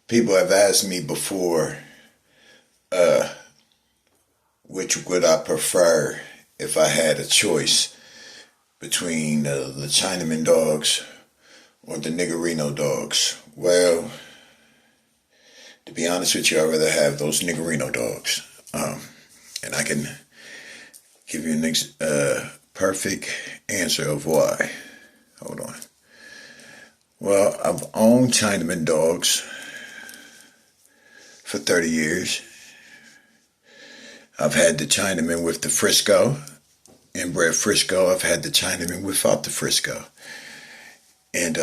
People have asked me before, uh, which would I prefer if I had a choice between the Chinaman dogs or the Nigerino dogs. Well, to be honest with you, I'd rather have those Nigerino dogs. And I can give you a perfect answer of why. Hold on. Well, I've owned Chinaman dogs for 30 years. I've had the Chinaman with the Frisco, inbred Frisco. I've had the Chinaman without the Frisco. And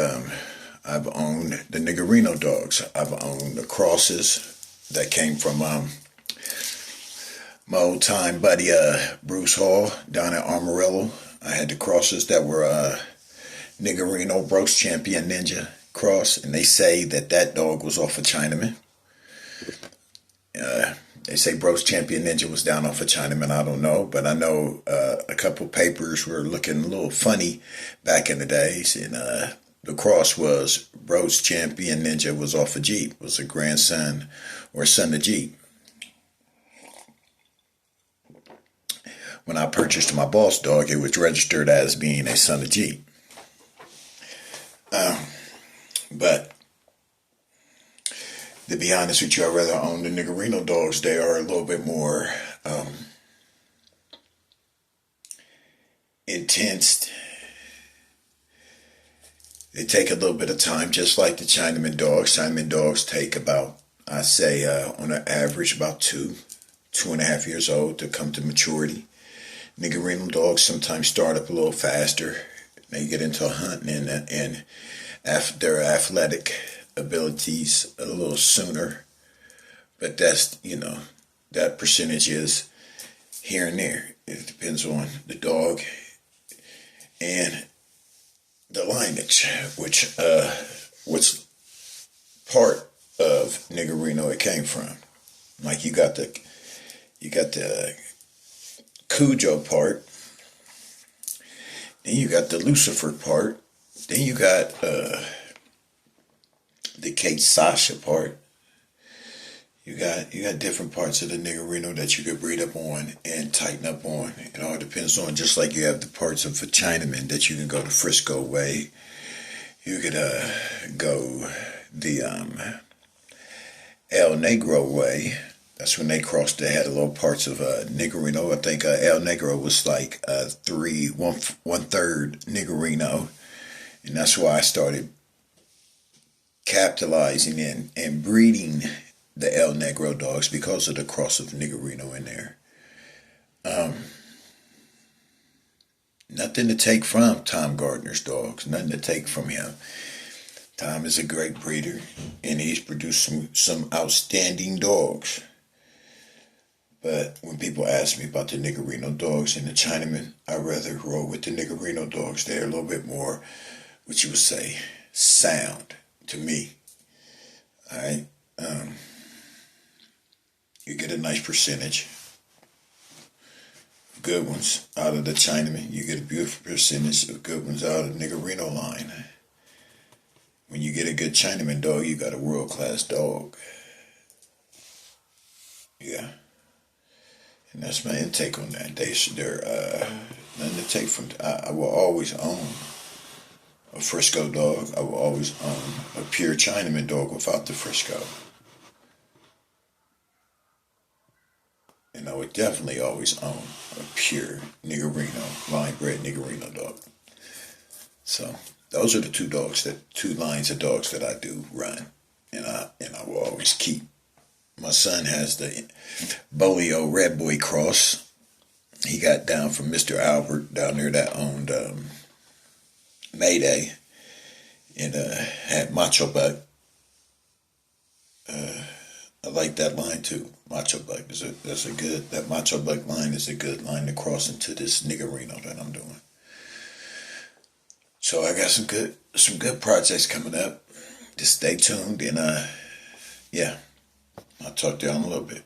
I've owned the Nigerino dogs. I've owned the crosses that came from my old time buddy Bruce Hall down at Amarillo. I had the crosses that were Nigerino Bros Champion Ninja cross, and they say that dog was off a Chinaman. They say Bros Champion Ninja was down off a Chinaman. I don't know, but I know a couple papers were looking a little funny back in the days, and the cross was Bros Champion Ninja was off a Jeep, was a grandson or son of Jeep. When I purchased my boss dog, it was registered as being a son of Jeep. But to be honest with you, I'd rather own the Nigerino dogs. They are a little bit more intense. They take a little bit of time, just like the Chinaman dogs. Chinaman dogs take about, I say, on an average, about 2.5 years old to come to maturity. Nigerino dogs sometimes start up a little faster. They get into hunting and their athletic abilities a little sooner. But that's, that percentage is here and there. It depends on the dog and the lineage, which part of Nigerino it came from. Like you got the Cujo part, then you got the Lucifer part, then you got the Kate Sasha part. You got different parts of the Nigerino that you could breed up on and tighten up on. It all depends on, just like you have the parts of a Chinaman that you can go the Frisco way. You could go the El Negro way. That's when they crossed. They had a little parts of Nigerino. I think El Negro was like one third Nigerino, and that's why I started capitalizing and breeding the El Negro dogs because of the cross of Nigerino in there. Nothing to take from Tom Gardner's dogs. Nothing to take from him. Tom is a great breeder, and he's produced some outstanding dogs. But when people ask me about the Nigerino dogs and the Chinaman, I'd rather roll with the Nigerino dogs. They're a little bit more, what you would say, sound to me. All right? You get a nice percentage. Good ones out of the Chinaman. You get a beautiful percentage of good ones out of the Nigerino line. When you get a good Chinaman dog, you got a world-class dog. Yeah. And that's my intake on that. They're nothing to take from. I will always own a Frisco dog. I will always own a pure Chinaman dog without the Frisco. And I would definitely always own a pure Nigerino, line-bred Nigerino dog. So those are the two lines of dogs that I do run, and I will always keep. My son has the Bolio Red Boy cross. He got down from Mr. Albert down there that owned Mayday, and had Macho Buck. I like that line too. Macho Buck that Macho Buck line is a good line to cross into this Nigerino that I'm doing. So I got some good projects coming up. Just stay tuned, and yeah, I'll talk to y'all in a little bit.